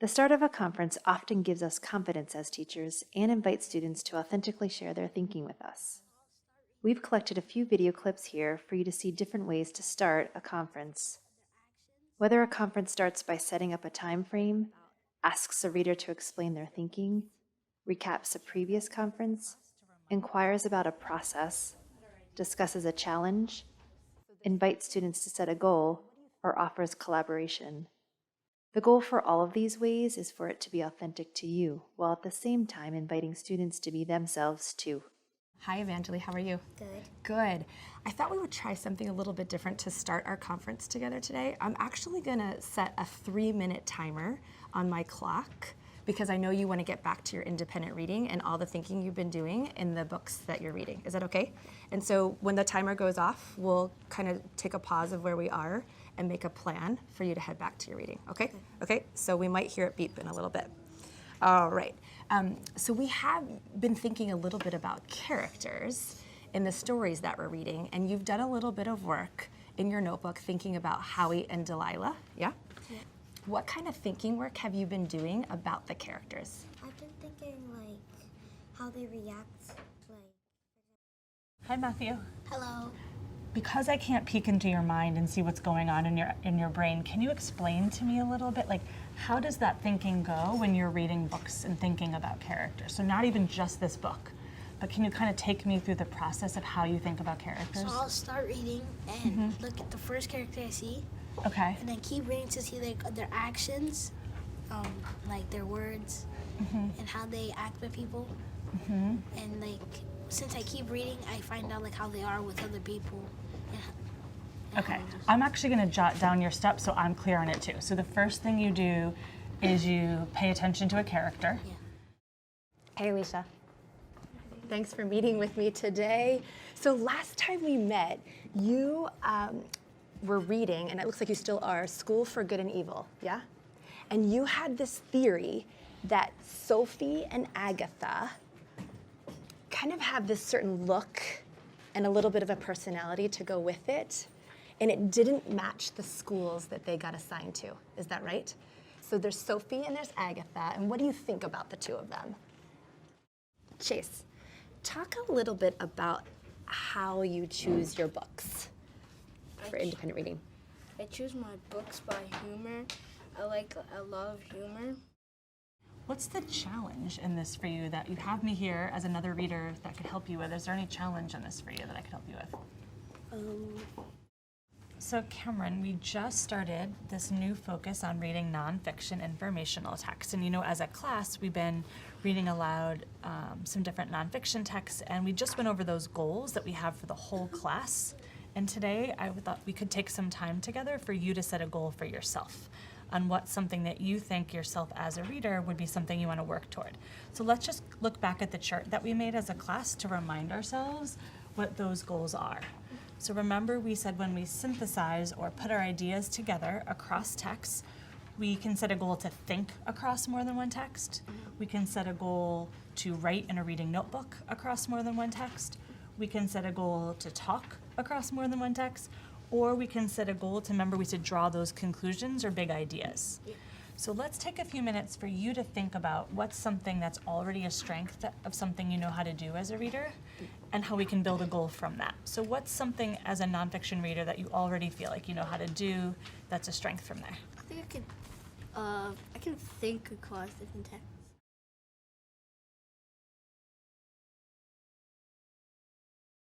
The start of a conference often gives us confidence as teachers and invites students to authentically share their thinking with us. We've collected a few video clips here for you to see different ways to start a conference. Whether a conference starts by setting up a time frame, asks a reader to explain their thinking, recaps a previous conference, inquires about a process, discusses a challenge, invites students to set a goal, or offers collaboration. The goal for all of these ways is for it to be authentic to you, while at the same time inviting students to be themselves too. Hi, Evangeline, how are you? Good. Good. I thought we would try something a little bit different to start our conference together today. I'm actually gonna set a 3-minute timer on my clock because I know you wanna get back to your independent reading and all the thinking you've been doing in the books that you're reading. Is that okay? And so when the timer goes off, we'll kind of take a pause of where we are and make a plan for you to head back to your reading, okay? Okay, so we might hear it beep in a little bit. All right, so we have been thinking a little bit about characters in the stories that we're reading, and you've done a little bit of work in your notebook thinking about Howie and Delilah, yeah? Yeah. What kind of thinking work have you been doing about the characters? I've been thinking like how they react. Hi, Matthew. Hello. Because I can't peek into your mind and see what's going on in your brain, can you explain to me a little bit, like, how does that thinking go when you're reading books and thinking about characters? So not even just this book, but can you kind of take me through the process of how you think about characters? So I'll start reading and look at the first character I see, Okay. and then keep reading to see like their actions, like their words, and how they act with people. And like since I keep reading, I find out like how they are with other people. And Okay. how they- I'm actually going to jot down your steps so I'm clear on it too. So the first thing you do is you pay attention to a character. Yeah. Hey, Alicia. Thanks for meeting with me today. So last time we met, you were reading, and it looks like you still are, School for Good and Evil, yeah? And you had this theory that Sophie and Agatha kind of have this certain look and a little bit of a personality to go with it, and it didn't match the schools that they got assigned to. Is that right? So there's Sophie and there's Agatha, and what do you think about the two of them? Chase, talk a little bit about how you choose your books for independent reading. I choose my books by humor. I love humor. What's the challenge in this for you that you have me here as another reader that could help you with? Is there any challenge in this for you that I could help you with? So Cameron, we just started this new focus on reading nonfiction informational text. And you know, as a class, we've been reading aloud some different nonfiction texts, and we just went over those goals that we have for the whole class. And today, I thought we could take some time together for you to set a goal for yourself on what's something that you think yourself as a reader would be something you want to work toward. So let's just look back at the chart that we made as a class to remind ourselves what those goals are. So remember, we said when we synthesize or put our ideas together across texts, we can set a goal to think across more than one text. We can set a goal to write in a reading notebook across more than one text. We can set a goal to talk across more than one text, or we can set a goal to remember we should draw those conclusions or big ideas. So let's take a few minutes for you to think about what's something that's already a strength of something you know how to do as a reader, and how we can build a goal from that. So what's something as a nonfiction reader that you already feel like you know how to do that's a strength from there? I think I can think across different texts.